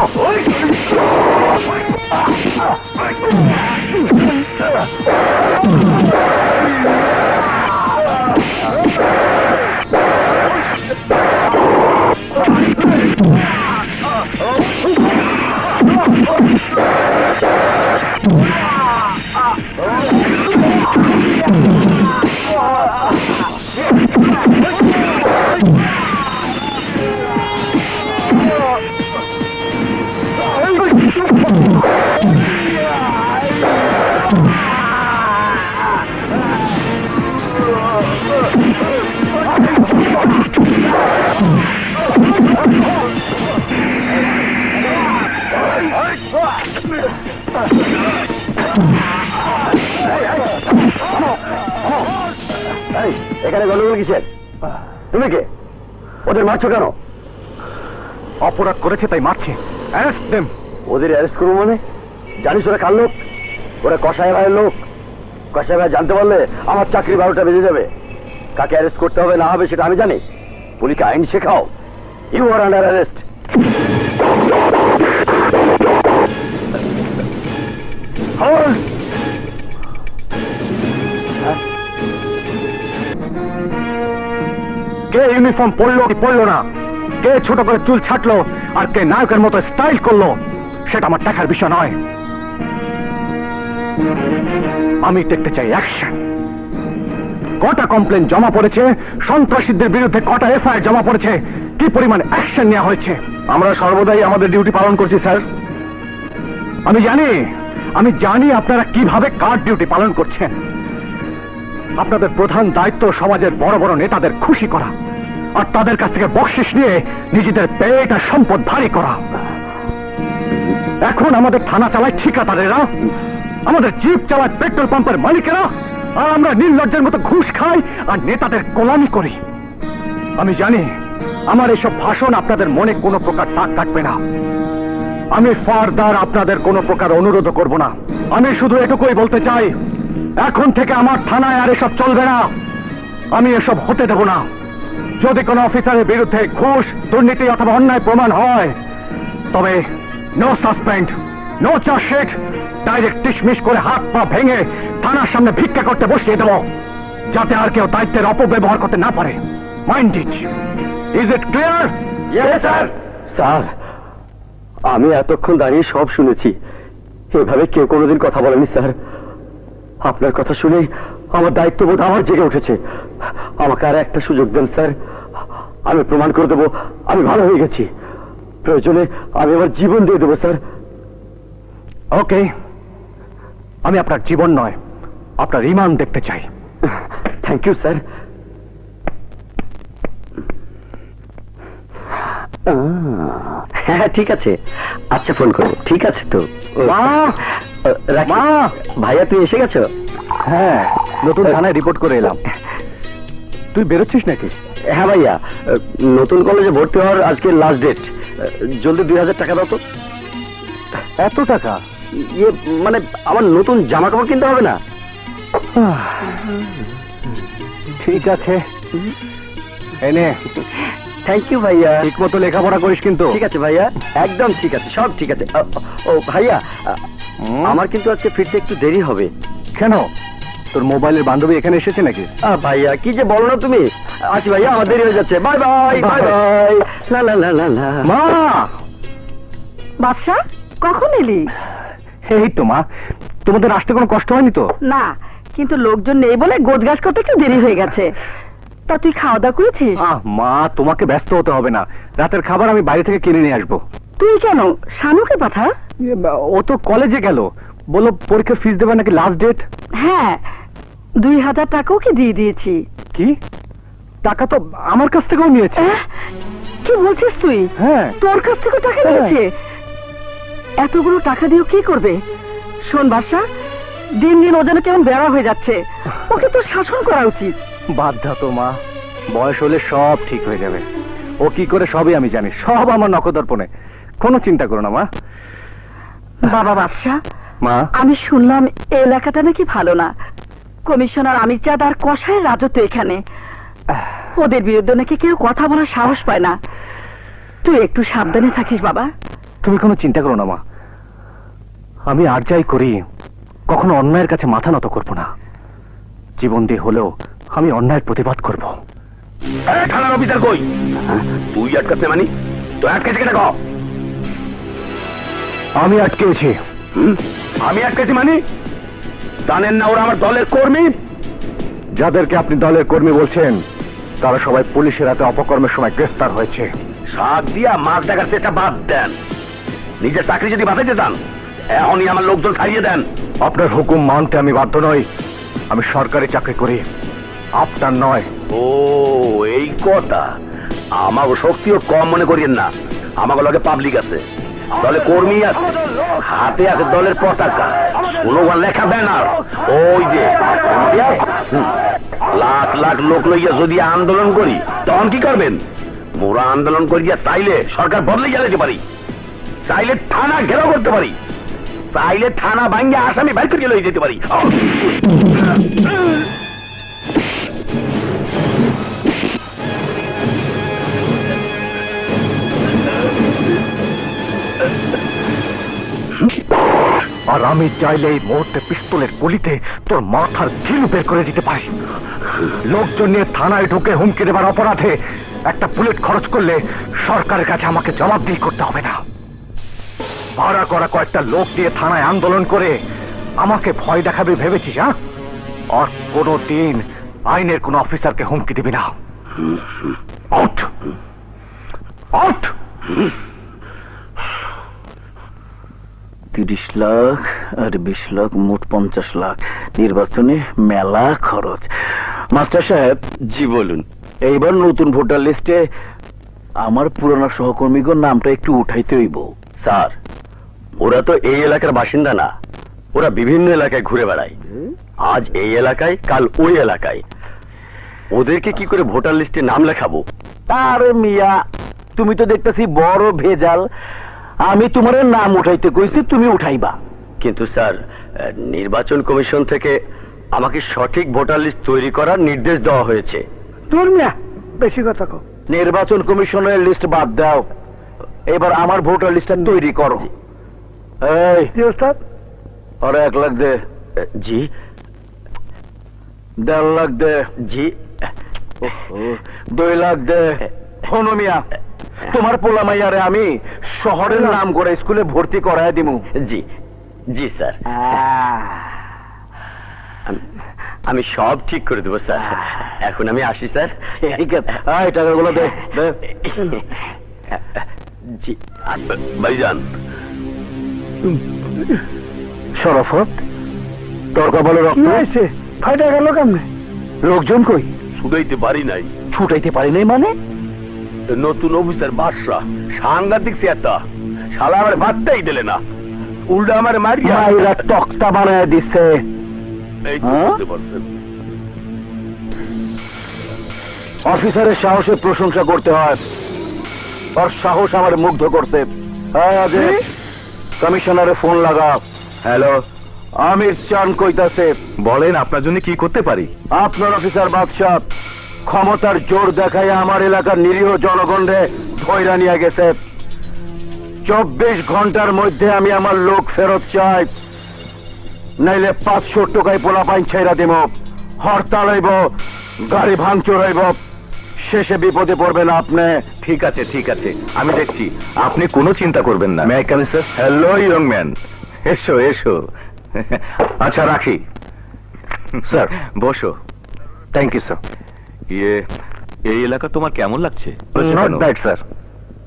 এখানে গন্ডগোল কিসের? তুমি কে? ওদের মারছো কেন? অপরাধ করেছে তাই মারছে। Arrest them. ওদের অ্যারেস্ট করবো মানে? জানিস ওরা কার লোক? ওরা কসাই ভাইয়ের লোক। কসাই ভাই জানতে পারলে আমার চাকরি 12টা বেজে যাবে। কাকে অ্যারেস্ট করতে হবে না হবে সেটা আমি জানি। পুলিশকে আইন শেখাও। You are under arrest. কে ইউনিফর্ম পরলো কি পরলো না, কে ছোট করে চুল ছাটলো আর কে নায়কের মতো স্টাইল করলো সেটা আমার দেখার বিষয় নয়। আমি দেখতে চাই অ্যাকশন। কটা কমপ্লেন জমা পড়েছে, সন্ত্রাসীদের বিরুদ্ধে কটা এফআইআর জমা পড়েছে, কি পরিমাণ অ্যাকশন নেওয়া হয়েছে। আমরা সর্বদাই আমাদের ডিউটি পালন করছি স্যার। আমি জানি আপনারা কিভাবে কার ডিউটি পালন করছেন। আপনাদের প্রধান দায়িত্ব সমাজের বড় বড় নেতাদের খুশি করা আর তাদের কাছ থেকে বকশিশ নিয়ে নিজেদের পেট আর সম্পদ ভারী করা। এখন আমাদের থানা চালায় ঠিকাদারেরা, আমাদের জিপ চালায় পেট্রোল পাম্পের মালিকেরা, আর আমরা নির্লজ্জের মতো ঘুষ খাই আর নেতাদের গোলামি করি। আমি জানি আমার এসব ভাষণ আপনাদের মনে কোনো প্রকার দাগ কাটবে না। আমি ফারদার আপনাদের কোনো প্রকার অনুরোধ করব না। আমি শুধু এটুকুই বলতে চাই, এখন থেকে আমার থানায় আর এসব চলবে না। আমি এসব হতে দেব না। যদি কোনো অফিসারের বিরুদ্ধে ঘুষ, দুর্নীতি অথবা অন্যায় প্রমাণ হয় তবে no suspend, no chargesheet, direct dismiss করে হাত পা ভেঙে থানার সামনে ভিক্ষা করতে বসিয়ে দেব, যাতে আর কেউ দায়িত্বের অপব্যবহার করতে না পারে। Mind it. Is it clear? Yes sir. Sir, আমি এতক্ষণ দাঁড়িয়ে সব শুনেছি। এভাবে কেউ কোনোদিন কথা বলেনি স্যার। আপনার কথা শুনে আমার দায়িত্ববোধ আমার জেগে উঠেছে। আমাকে আর একটা সুযোগ দেন স্যার। আমি প্রমাণ করে দেবো আমি ভালো হয়ে গেছি। প্রয়োজনে আমি আমার জীবন দিয়ে দেবো স্যার। ওকে, আমি আপনার জীবন নয়, আপনার ইমান দেখতে চাই। Thank you sir. হ্যাঁ ঠিক আছে, আচ্ছা ফোন করবো। ঠিক আছে তো ভাইয়া, তুই এসে গেছো? হ্যাঁ, নতুন থানায় রিপোর্ট করে এলাম। তুই বেরোচ্ছিস নাকি? হ্যাঁ ভাইয়া, নতুন কলেজে ভর্তি হওয়ার আজকে লাস্ট ডেট। জলদি 2000 টাকা দাও তো। এত টাকা? ইয়ে মানে আমার নতুন জামা কাপড় কিনতে হবে না? ঠিক আছে, এনে। থ্যাংক ইউ ভাইয়া। ঠিক মতো লেখাপড়া করিস কিন্তু। ঠিক আছে ভাইয়া, একদম ঠিক আছে, সব ঠিক আছে। ও ভাইয়া, আমার কিন্তু আজকে ফিরতে একটু দেরি হবে। কেন? তোর মোবাইলের বান্ধবী এখানে এসেছে নাকি? ভাইয়া কি যে বলো না তুমি। আসি ভাইয়া, আমার দেরি হয়ে যাচ্ছে। Bye bye bye bye. লা লা লা লা লা। মা! বাদশা, কখন এলি? এই তো মা, তোমাদের আসতে কোনো কষ্ট হয়নি তো? না, কিন্তু লোকজন নেই বলে গোছগাছ করতে একটু দেরি হয়ে গেছে। তা তুই খাওয়া দাওয়া করেছিস? মা, তোমাকে ব্যস্ত হতে হবে না, রাতের খাবার আমি বাইরে থেকে কিনে নিয়ে আসবো। তুই কেন? শানুকে পাঠা। ও তো কলেজে গেল, বললো পরীক্ষার ফিস দেবে নাকি লাস্ট ডেট। হ্যাঁ, 2000 টাকাও কি দিয়ে দিয়েছি। কি? টাকা তো আমার কাছ থেকেও নিয়েছে। কি বলছিস তুই? হ্যাঁ। তোর কাছ থেকেও টাকা নিয়েছে? এতগুলো টাকা দিয়েও কি করবে? শোন বাদশা, দিন দিন ও যেন কেমন বেড়া হয়ে যাচ্ছে। ওকে তো শাসন করা উচিত। বাধ্যা তো মা, বয়স হলে সব ঠিক হয়ে যাবে। ও কি করে সবই আমি জানি, সব আমার নখদর্পণে। কোনো চিন্তা করো না মা। বাবা বাদশা, মা, আমি শুনলাম এই এলাকাটা নাকি ভালো না। কমিশনার আমির চাঁদ আর কসাইয়ের রাজত্ব এখানে। ওদের বিরুদ্ধে নাকি কেউ কথা বলার সাহস পায় না। তুই একটু সাবধানে থাকিস বাবা। তুমি কোনো চিন্তা করো না মা, আমি আর যাই করি কখনো অন্যায়ের কাছে মাথা নত করবো না। জীবন দিয়ে হলেও আমি অন্যায়ের প্রতিবাদ করব। থানার অফিসার কই? তুই আটকাতে মানি? তো আটকেছি কেন? আমি আটকেছি। আমি আটকেছি মানি? জানেন না ওরা আমার দলের কর্মী? যাদেরকে আপনি দলের কর্মী বলছেন তারা সবাই পুলিশের হাতে অপকর্মের সময় গ্রেফতার হয়েছে। শাক দিয়া মাছ দেখার চেষ্টা বাদ দেন। নিজের চাকরি যদি বাঁচাইতে চান এখনই আমার লোকজন ছাড়িয়ে দেন। আপনার হুকুম মানতে আমি বাধ্য নই। আমি সরকারি চাকরি করি, আপনার নয়। ও এই কথা। আমাকে শক্তিও কম মনে করিয়েন না, আমাকে লগে পাবলিক আছে। দলে কর্মী আছে, হাতে আছে দলের পতাকা, স্লোগান লেখা ব্যানার। ওই যে লাখ লাখ লোক লইয়া যদি আন্দোলন করি তখন কি করবেন? মোরা আন্দোলন করিয়া চাইলে সরকার বদলে যেতে পারি, চাইলে থানা ঘেরাও করতে পারি, চাইলে থানা ভাঙ্গে আসামি বাইর করে লইয়া যেতে পারি। আর আমি চাইলে এই মুহূর্তে পিস্তলের গুলিতে তোর মাথার ঝিল বের করে দিতে পারি। লোকজন নিয়ে থানায় ঢুকে হুমকি দেবার অপরাধে একটা বুলেট খরচ করলে সরকারের কাছে আমাকে জবাবদিহি করতে হবে না। ভাড়া করা কয়েকটা লোক দিয়ে থানায় আন্দোলন করে আমাকে ভয় দেখাবে ভেবেছিস? হ্যাঁ, আর কোনো দিন আইনের কোন অফিসারকে হুমকি দিবি না। Out out. 30 লাখ আর 20 লাখ, মোট 50 লাখ। নির্বাচনে মেলা খরচ। মাস্টার সাহেব। জি বলুন। এইবার নতুন ভোটার লিস্টে আমার পুরানো সহকর্মীগণ নামটা একটু উঠাইতে হইব। স্যার, ওরা তো এই এলাকার বাসিন্দা না, ওরা বিভিন্ন এলাকায় ঘুরে বেড়ায়। আজ এই এলাকায়, কাল ওই এলাকায়। ওদেরকে কি করে ভোটার লিস্টে নাম লেখাবো? আরে মিয়া, তুমি তো দেখতেছি বড় ভেজাল। আমি তোমার নাম উঠাইতে কইছি, তুমি উঠাইবা। কিন্তু স্যার, নির্বাচন কমিশন থেকে আমাকে সঠিক ভোটার লিস্ট তৈরি করার নির্দেশ দেওয়া হয়েছে। তোর মিয়া বেশি কথা কও। নির্বাচন কমিশনের লিস্ট বাদ দাও, এবার আমার ভোটার লিস্টটা তৈরি করো। এই জি ওস্তাদ। আর 1 লাখ দে। জি। 1.5 লাখ দে। জি। 2 লাখ দে। শোনো মিয়া, তোমার পোলা মাইয়ারে আমি শহরের নাম করে স্কুলে ভর্তি করায় দিমু। জি জি স্যার, আমি সব ঠিক করে দেবো স্যার। এখন আমি আসি স্যার। ঠিক আছে, এই টাকাগুলো দে। জি ভাইজান। শরফত, তোর কপালে কি রক্ত হয়েছে? ফাইটা গেল কেমনে? লোকজন কই? শুধাইতে পারি নাই। ছুটাইতে পারি নাই মানে? নতুন অফিসার বাদশা সাংঘাতিক চেয়ারটা, শালা আমার বাদটাই দিলে না, উল্টা আমার মারিয়া মাইরা তক্তা বানায় দিচ্ছে। এই তো বুঝতে পারছেন। অফিসারের সাহসের প্রশংসা করতে হয়, ওর সাহস আমার মুগ্ধ করতে। কমিশনারে ফোন লাগা। হ্যালো, আমির চান কইতাছে। বলেন আপনার জন্য কি করতে পারি? আপনার অফিসার বাদশাহ ক্ষমতার জোর দেখায় আমার এলাকার নিরীহ জনগণরে ধইরা নিয়ে গেছে। 24 ঘন্টার মধ্যে আমি আমার লোক ফেরত চাই, নাইলে 500 টাকায় পোলা পাইন ছেড়া দেব। হরতাল হইব, গাড়ি ভাঙচুর হইব, শেষে বিপদে পড়বেন আপনি। ঠিক আছে ঠিক আছে, আমি দেখছি, আপনি কোনো চিন্তা করবেন না। May I come in sir? Hello young man, এসো এসো। আচ্ছা রাখি স্যার, বসো। Thank you sir. এই এলাকা তোমার কেমন লাগছে? Not bad sir.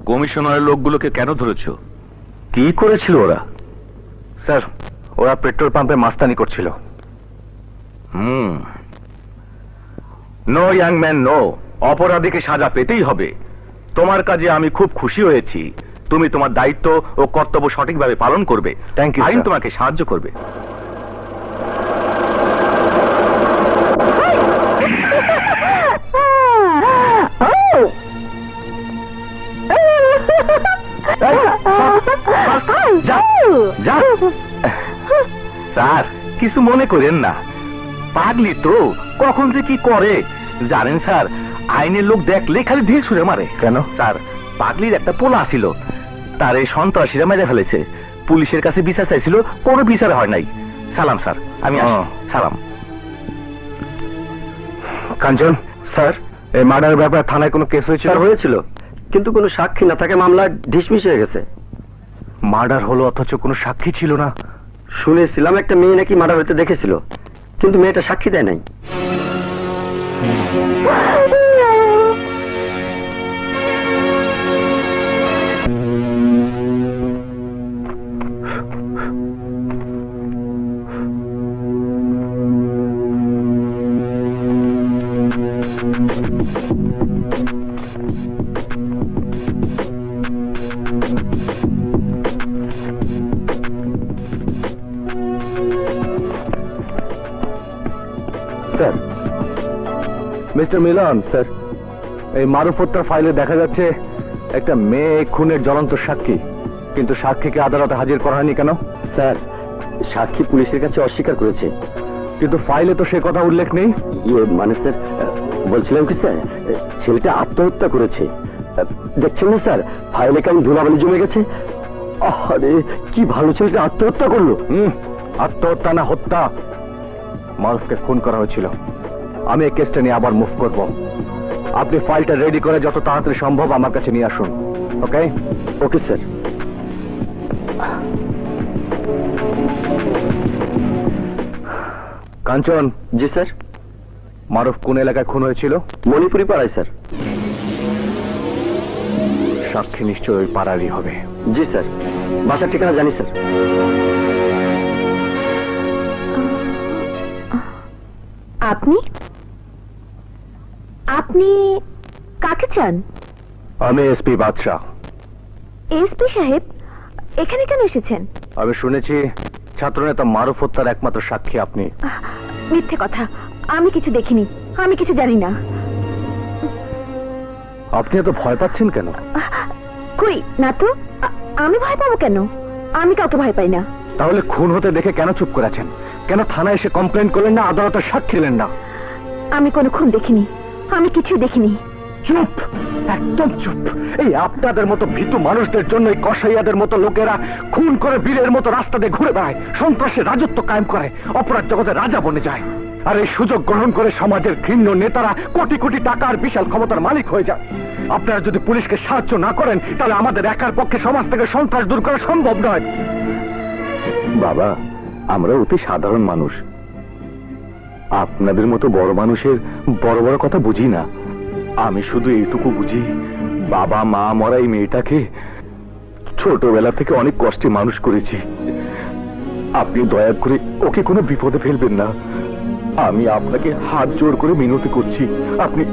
কমিশনারের লোকগুলোকে কেন ধরেছো? কি করেছিল ওরা? স্যার, ওরা পেট্রোল পাম্পে মাস্তানি করছিল। নো ইয়াং ম্যান নো, অপরাধীকে সাজা পেতেই হবে। তোমার কাজে আমি খুব খুশি হয়েছি। তুমি তোমার দায়িত্ব ও কর্তব্য সঠিকভাবে পালন করবে। Thank you. আইন তোমাকে সাহায্য করবে। স্যার, কিছু মনে করেন না, পাগলি তো কখন যে কি করে জানেন স্যার। আইনের লোক দেখলে খালি ঢিল ছুঁড়ে মারে। কেন স্যার? পাগলির একটা পোলা ছিল, তার এই সন্ত্রাসীরা মেরে ফেলেছে। পুলিশের কাছে বিচার চাইছিল, কোনো বিচার হয় নাই। সালাম স্যার, আমি সালাম। কাঞ্চন স্যার, এই মার্ডার ব্যাপারে থানায় কোনো কেস হয়েছিল? হয়েছিল, কিন্তু কোনো সাক্ষী না থাকে মামলা ঢিসমিস হয়ে গেছে। মার্ডার হলো অথচ কোনো সাক্ষী ছিল না? শুনেছিলাম একটা মেয়ে নাকি মার্ডার হতে দেখেছিল, কিন্তু মেয়েটা সাক্ষী দেয় নাই। স্যার, মিস্টার মিলন স্যার, এই মারুফ হত্যার ফাইলে দেখা যাচ্ছে একটা মেয়ে খুনের জ্বলন্ত সাক্ষী, কিন্তু সাক্ষীকে আদালতে হাজির করা হয়নি কেন? স্যার, সাক্ষী পুলিশের কাছে অস্বীকার করেছে, কিন্তু ফাইলে তো সে কথা উল্লেখ নেই। মানে স্যার, বলছিলাম কি স্যার, ছেলেটা আত্মহত্যা করেছে। দেখছেন না স্যার, ফাইলে কেমন ধুলাবালি জমে গেছে। আরে কি ভালো ছেলেটা আত্মহত্যা করলো। আত্মহত্যা না হত্যা, মারুফকে খুন করা হয়েছিল। আমি এই কেসটা নিয়ে আবার মুভ করব। আপনি ফাইলটা রেডি করে যত তাড়াতাড়ি সম্ভব আমার কাছে নিয়ে আসুন। ওকে? Okay sir. কাঞ্চন। জি স্যার। মারুফ কোন এলাকায় খুন হয়েছিল? মণিপুরি পাড়ায় স্যার। সাক্ষী নিশ্চয়ই ওই পাড়ারই হবে। জি স্যার, বাসার ঠিকানা জানি স্যার। আপনি আপনি কাকে চান? আমি এসপি বাদশাহ। এসপি সাহেব, এখানে কেন এসেছেন? আমি শুনেছি ছাত্রনেতা মারুফ হত্যার একমাত্র সাক্ষী আপনি। মিথ্যে কথা, আমি কিছু দেখিনি, আমি কিছু জানি না। আপনি এত ভয় পাচ্ছেন কেন? কই না তো, আমি ভয় পাবো কেন? আমি কাউকে ভয় পাই না। তাহলে খুন হতে দেখে কেন চুপ করেছেন? কেন থানায় এসে কমপ্লেন করলেন না, আদালতে সাক্ষী দিলেন না? আমি কোনো খুন দেখিনি, আমি কিছু দেখিনি। চুপ, একদম চুপ। এই আপনাদের মতো ভীতু মানুষদের জন্য এই কসাইয়াদের মতো লোকেরা খুন করে বীরের মতো রাস্তা দিয়ে ঘুরে বেড়ায়, সন্ত্রাসের রাজত্ব কায়েম করে, অপরাধ জগতে রাজা বনে যায়। আর এই সুযোগ গ্রহণ করে সমাজের ঘৃণ্য নেতারা কোটি কোটি টাকার বিশাল ক্ষমতার মালিক হয়ে যায়। আপনারা যদি পুলিশকে সাহায্য না করেন তাহলে আমাদের একার পক্ষে সমাজ থেকে সন্ত্রাস দূর করা সম্ভব নয়। বাবা, আমরা অতি সাধারণ মানুষ, আপনাদের মতো বড় মানুষের বড় বড় কথা বুঝি না। আমি শুধু এইটুকু বুঝি, বাবা মা মরা এই মেয়েটাকে ছোটবেলা থেকে অনেক কষ্টে মানুষ করেছি। আপনি দয়া করে ওকে কোনো বিপদে ফেলবেন না। আমি আপনাকে হাত জোড় করে মিনতি করছি, আপনি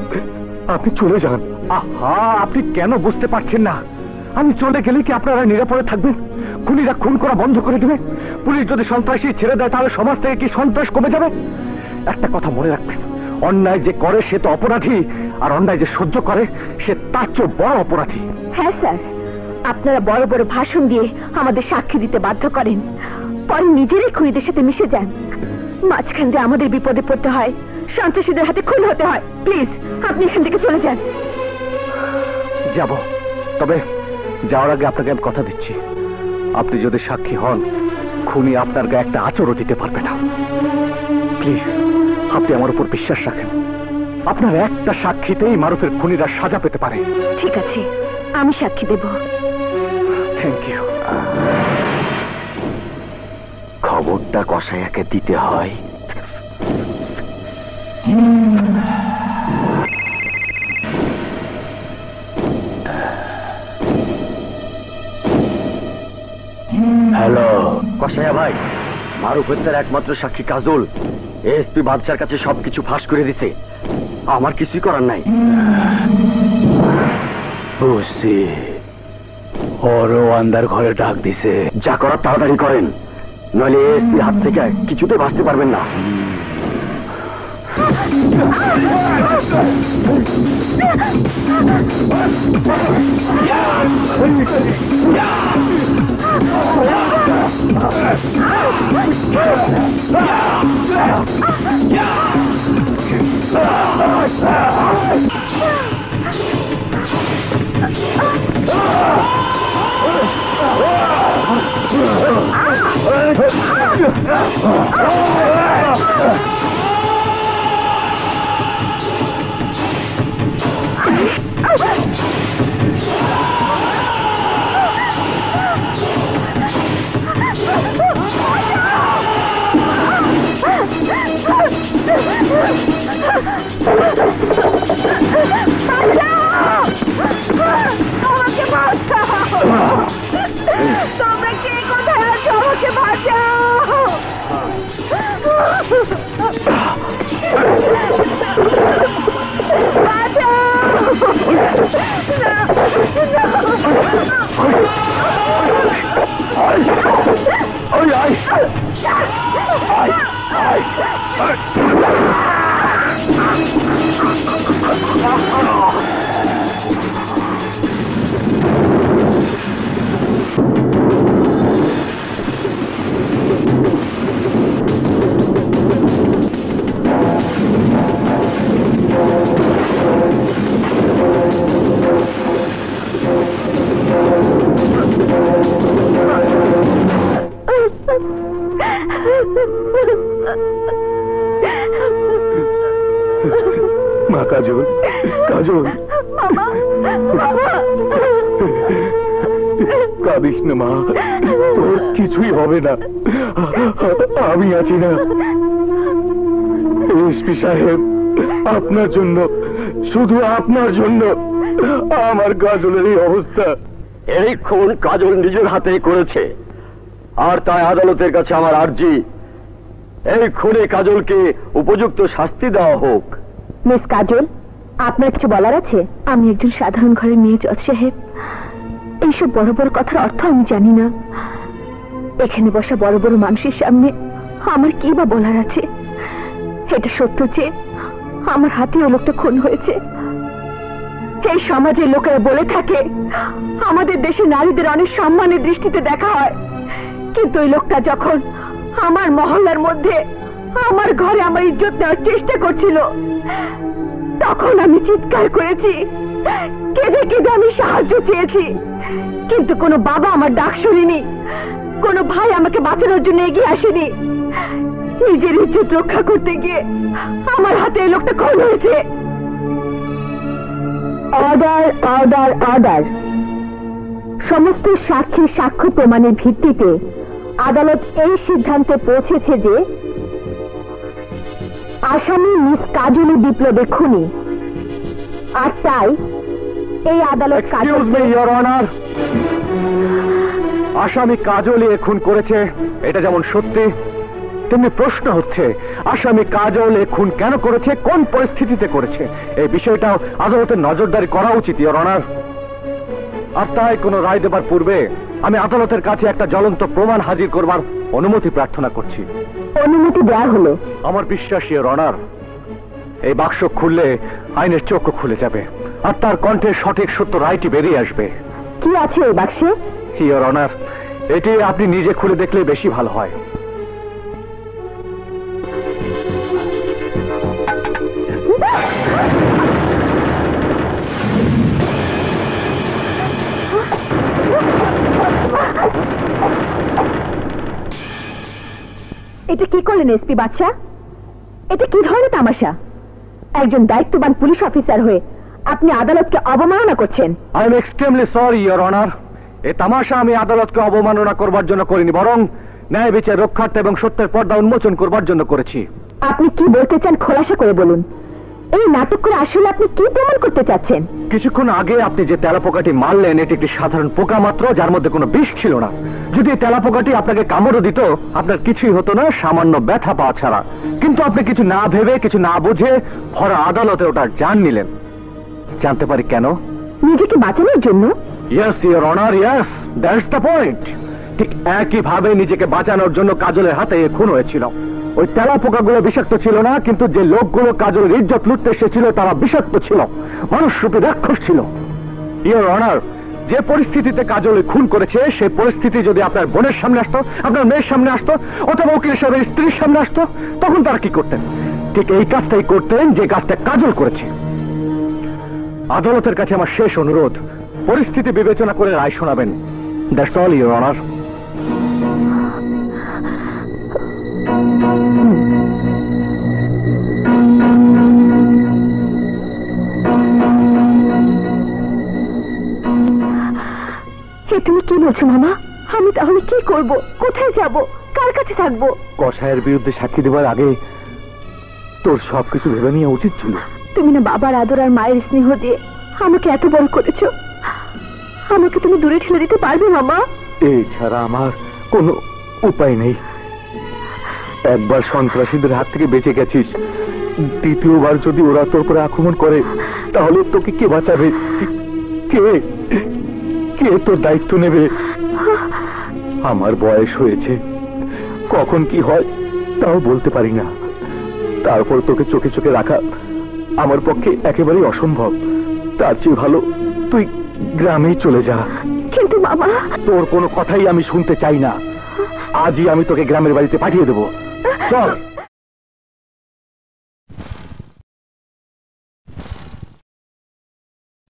আপনি চলে যান। আহা, আপনি কেন বুঝতে পারছেন না? আমি চলে গেলে কি আপনারা নিরাপদে থাকবেন? খুনিরা খুন করা বন্ধ করে দেবে? পুলিশ যদি সন্ত্রাসী ছেড়ে দেয় তাহলে সমাজ থেকে কি সন্ত্রাস কমে যাবে? একটা কথা মনে রাখবেন, অন্যায় যে করে সে তো অপরাধী, আর অন্যায় যে সহ্য করে সে তার চেয়ে বড় অপরাধী। হ্যাঁ স্যার, আপনারা বড় বড় ভাষণ দিয়ে আমাদের সাক্ষী দিতে বাধ্য করেন, পরে নিজেরই খুনিদের সাথে মিশে যান। মাঝখান দিয়ে আমাদের বিপদে পড়তে হয়, সন্ত্রাসীদের হাতে খুন হতে হয়। প্লিজ আপনি এখান থেকে চলে যান। যাব, তবে যাওয়ার আগে আপনাকে আমি কথা দিচ্ছি, আপনি যদি সাক্ষী হন খুনি আপনার গায়ে একটা আঁচড়ও দিতে পারবে না। প্লিজ আপনি আমার উপর বিশ্বাস রাখেন, আপনার একটা সাক্ষীতেই মারুফের খুনিরা সাজা পেতে পারে। ঠিক আছে, আমি সাক্ষী দেব। Thank you. খবরটা কসাইয়াকে দিতে হয়। হ্যালো কসাইয়া ভাই, মারুফ হত্যার একমাত্র সাক্ষী কাজল এসপি বাদশার কাছে সবকিছু ফাঁস করে দিছে। আমার কিছুই করার নাই। বুঝছি, ওরও আন্দার ঘরে ডাক দিছে। যা করার তাড়াতাড়ি করেন, নইলে এসপির হাত থেকে কিছুতে বাঁচতে পারবেন না। তোমরা কে কোথায় আছো? আমাকে বাঁচাও। বাঁচাও। মা কাজল, কাজল, কাঁদিস না মা, তোর কিছুই হবে না, আমি আছি না। এসপি সাহেব, আপনার জন্য, শুধু আপনার জন্য আমার কাজলের এই অবস্থা। এই খুন কাজল নিজের হাতে করেছে, আর তাই আদালতের কাছে আমার আর্জি, এই খুনে কাজলকে উপযুক্ত শাস্তি দেওয়া হোক। মিস কাজল, আপনার কিছু বলার আছে? আমি একজন সাধারণ ঘরের মেয়ে জজ সাহেব, এইসব বড় বড় কথার অর্থ আমি জানি না। এখানে বসা বড় বড় মানুষের সামনে আমার কি বা বলার আছে? এটা সত্য যে আমার হাতে ওই লোকটা খুন হয়েছে। এই সমাজের লোকেরা বলে থাকে আমাদের দেশে নারীদের অনেক সম্মানের দৃষ্টিতে দেখা হয়, কিন্তু ওই লোকটা যখন আমার মহল্লার মধ্যে আমার ঘরে আমার ইজ্জত নেওয়ার চেষ্টা করছিল, তখন আমি চিৎকার করেছি, কেঁদে কেঁদে আমি সাহায্য চেয়েছি, কিন্তু কোনো বাবা আমার ডাক শুনিনি, কোনো ভাই আমাকে বাঁচানোর জন্য এগিয়ে আসেনি। নিজের ইজ্জত রক্ষা করতে গিয়ে আমার হাতে এই লোকটা খুন হয়েছে। Order, order, order. সমস্ত সাক্ষীর সাক্ষ্য প্রমাণের ভিত্তিতে আদালত এই সিদ্ধান্তে পৌঁছেছে যে আসামি মিস কাজলি বিপ্লবের খুনি, আর তাই এই আদালত ইওর অনার, আসামি কাজলি খুন করেছে এটা যেমন সত্যি, তেমনি প্রশ্ন হচ্ছে আসামি কাজল খুন কেন করেছে, কোন পরিস্থিতিতে করেছে, এই বিষয়টাও আদালতের নজরদারি করা উচিত ইওর অনার। আর তাই কোনো রায় দেবার পূর্বে আমি আদালতের কাছে একটা জ্বলন্ত প্রমাণ হাজির করবার অনুমতি প্রার্থনা করছি। অনুমতি দেওয়া হলো। আমার বিশ্বাস ইওর অনার, এই বাক্স খুললে আইনের চক্ষু খুলে যাবে, আর তার কণ্ঠে সঠিক সত্য রায়টি বেরিয়ে আসবে। কি আছে এই বাক্সে? ইওর অনার, এটি আপনি নিজে খুলে দেখলে বেশি ভালো হয়। এটা কি করলেন এসপি বাচ্চা? এটা কি ধরনের তামাশা? একজন দায়িত্ববান পুলিশ অফিসার হয়ে আপনি আদালতকে অবমাননা করছেন। I am extremely sorry your honour, এই তামাশা আমি আদালতকে অবমাননা করবার জন্য করিনি, বরং ন্যায় বিচার রক্ষার্থে এবং সত্যের পর্দা উন্মোচন করবার জন্য করেছি। আপনি কি বলতে চান খোলাসা করে বলুন। এই নাটক করে আসলে আপনি কি প্রমাণ করতে চাচ্ছেন? কিছুক্ষণ আগে আপনি যে তেলাপোকাটি মারলেন এটি একটি সাধারণ পোকা মাত্র, যার মধ্যে কোনো বিষ ছিল না। যদি এই তেলাপোকাটি আপনাকে কামড়ও দিত আপনার কিছুই হতো না, সামান্য ব্যথা পাওয়া ছাড়া। কিন্তু আপনি কিছু না ভেবে, কিছু না বুঝে ভরা আদালতে ওটার জান নিলেন। জানতে পারি কেন? নিজেকে বাঁচানোর জন্য। Yes your honour, yes, that's the point. ঠিক একই ভাবে নিজেকে বাঁচানোর জন্য কাজলের হাতে খুন হয়েছিল। ওই তেলাপোকাগুলো বিষাক্ত ছিল না, কিন্তু যে লোকগুলো কাজলের ইজ্জত লুটতে এসেছিল তারা বিষাক্ত ছিল, মানুষরূপী রাক্ষস ছিল। ইওর অনার, যে পরিস্থিতিতে কাজলে খুন করেছে সেই পরিস্থিতি যদি আপনার বোনের সামনে আসতো, আপনার মেয়ের সামনে আসতো, অথবা উকিল সাহেবের স্ত্রীর সামনে আসতো, তখন তারা কি করতেন? ঠিক এই কাজটাই করতেন যে কাজটা কাজল করেছে। আদালতের কাছে আমার শেষ অনুরোধ, পরিস্থিতি বিবেচনা করে রায় শোনাবেন। That's all your honour. তুমি কি বলছো মামা? আমি তাহলে কি করব? কোথায় যাব? কার কাছে থাকবো? কসাইয়ের বিরুদ্ধে সাক্ষী দেবার আগে তোর সবকিছু ভেবে নেওয়া উচিত ছিল। তুমি না বাবার আদর আর মায়ের স্নেহ দিয়ে আমাকে এত বড় করেছো, আমাকে তুমি দূরে ঠেলে দিতে পারবে মামা? এছাড়া আমার কোনো উপায় নেই। একবার সন্ত্রাসীদের হাত থেকে বেঁচে গেছিস, দ্বিতীয়বার যদি ওরা তোর উপরে আক্রমণ করে তাহলে তোকে কে বাঁচাবে? কে কে তোর দায়িত্ব নেবে? আমার বয়স হয়েছে, কখন কি হয় তাও বলতে পারি না। তারপর তোকে চোখে চোখে রাখা আমার পক্ষে একেবারেই অসম্ভব। তার চেয়ে ভালো তুই গ্রামেই চলে যা। কিন্তু বাবা, তোর কোনো কথাই আমি শুনতে চাই না। আজই আমি তোকে গ্রামের বাড়িতে পাঠিয়ে দেবো। চল।